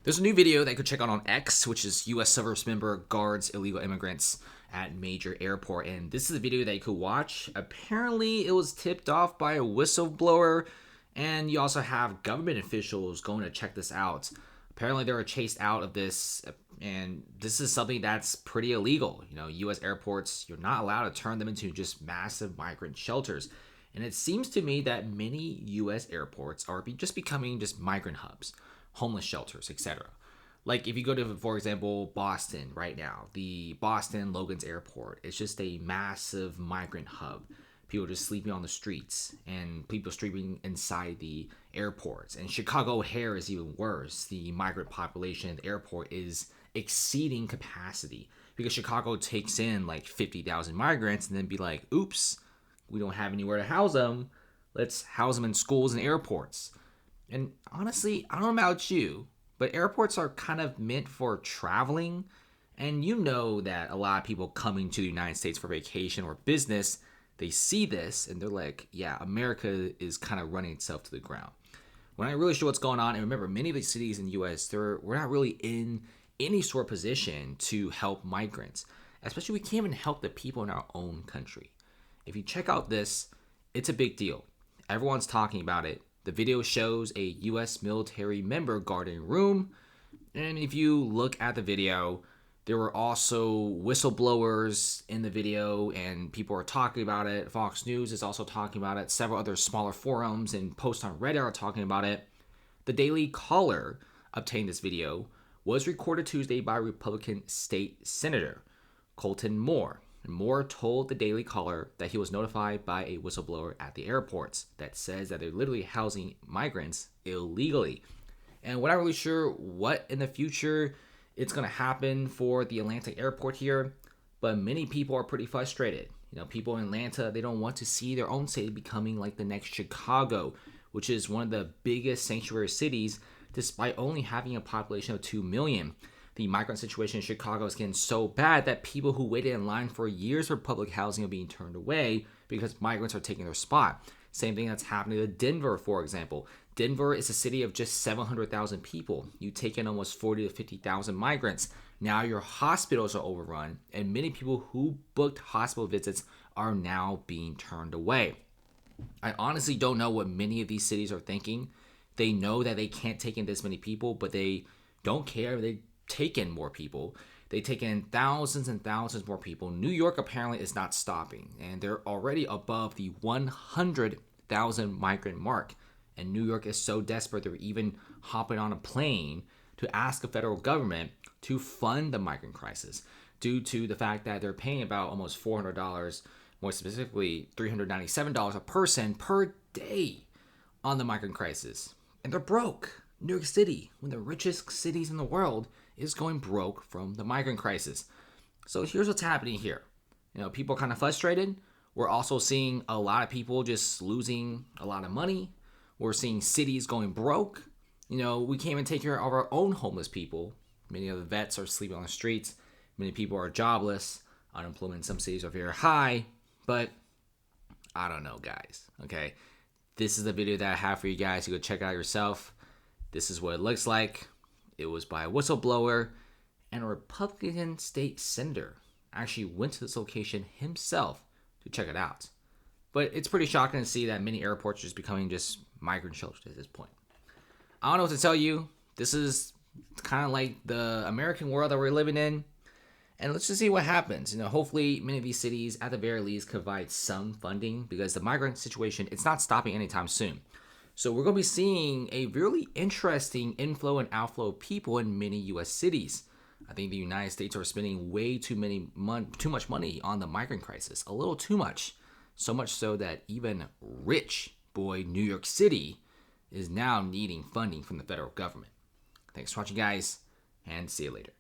There's a new video that you could check out on X, which is U.S. service member guards illegal immigrants at major airport. And this is a video that you could watch. Apparently, it was tipped off by a whistleblower, and you also have government officials going to check this out. Apparently, they were chased out of this, and this is something that's pretty illegal. You know, U.S. airports, you're not allowed to turn them into just massive migrant shelters. And it seems to me that many U.S. airports are just becoming just migrant hubs, homeless shelters, etc. Like if you go to, for example, Boston right now, the Boston Logan's Airport, it's just a massive migrant hub. People just sleeping on the streets and people sleeping inside the airports. And Chicago O'Hare is even worse. The migrant population at the airport is exceeding capacity because Chicago takes in like 50,000 migrants and then be like, oops, we don't have anywhere to house them. Let's house them in schools and airports. And honestly, I don't know about you, but airports are kind of meant for traveling. And you know that a lot of people coming to the United States for vacation or business, they see this and they're like, yeah, America is kind of running itself to the ground. We're not really sure what's going on. And remember, many of these cities in the U.S., we're not really in any sort of position to help migrants. Especially, we can't even help the people in our own country. If you check out this, it's a big deal. Everyone's talking about it. The video shows a U.S. military member guarding a room. And if you look at the video, there were also whistleblowers in the video and people are talking about it. Fox News is also talking about it. Several other smaller forums and posts on Reddit are talking about it. The Daily Caller obtained this video, was recorded Tuesday by Republican State Senator Colton Moore. Moore told the Daily Caller that he was notified by a whistleblower at the airports that says that they're literally housing migrants illegally. And we're not really sure what in the future it's going to happen for the Atlanta airport here, but many people are pretty frustrated. You know, people in Atlanta, they don't want to see their own city becoming like the next Chicago, which is one of the biggest sanctuary cities despite only having a population of 2 million. The migrant situation in Chicago is getting so bad that people who waited in line for years for public housing are being turned away because migrants are taking their spot. Same thing that's happening to Denver, for example. Denver is a city of just 700,000 people. You take in almost 40 to 50,000 migrants. Now your hospitals are overrun, and many people who booked hospital visits are now being turned away. I honestly don't know what many of these cities are thinking. They know that they can't take in this many people, but they don't care. They take in more people. They take in thousands and thousands more people. New York apparently is not stopping, and they're already above the 100,000 migrant mark. And New York is so desperate they're even hopping on a plane to ask the federal government to fund the migrant crisis due to the fact that they're paying about almost $400, more specifically $397 a person per day on the migrant crisis. And they're broke. New York City, one of the richest cities in the world, is going broke from the migrant crisis. So here's what's happening here. You know, people are kind of frustrated. We're also seeing a lot of people just losing a lot of money. We're seeing cities going broke. You know, we can't even take care of our own homeless people. Many of the vets are sleeping on the streets. Many people are jobless. Unemployment in some cities are very high. But I don't know, guys. Okay, this is the video that I have for you guys. You go check it out yourself. This is what it looks like. It was by a whistleblower, and a Republican state senator actually went to this location himself to check it out. But it's pretty shocking to see that many airports are just becoming just migrant shelters at this point. I don't know what to tell you. This is kind of like the American world that we're living in. And let's just see what happens. You know, hopefully many of these cities at the very least provide some funding because the migrant situation, it's not stopping anytime soon. So we're going to be seeing a really interesting inflow and outflow of people in many U.S. cities. I think the United States are spending way too much money on the migrant crisis. A little too much. So much so that even rich boy New York City is now needing funding from the federal government. Thanks for watching, guys, and see you later.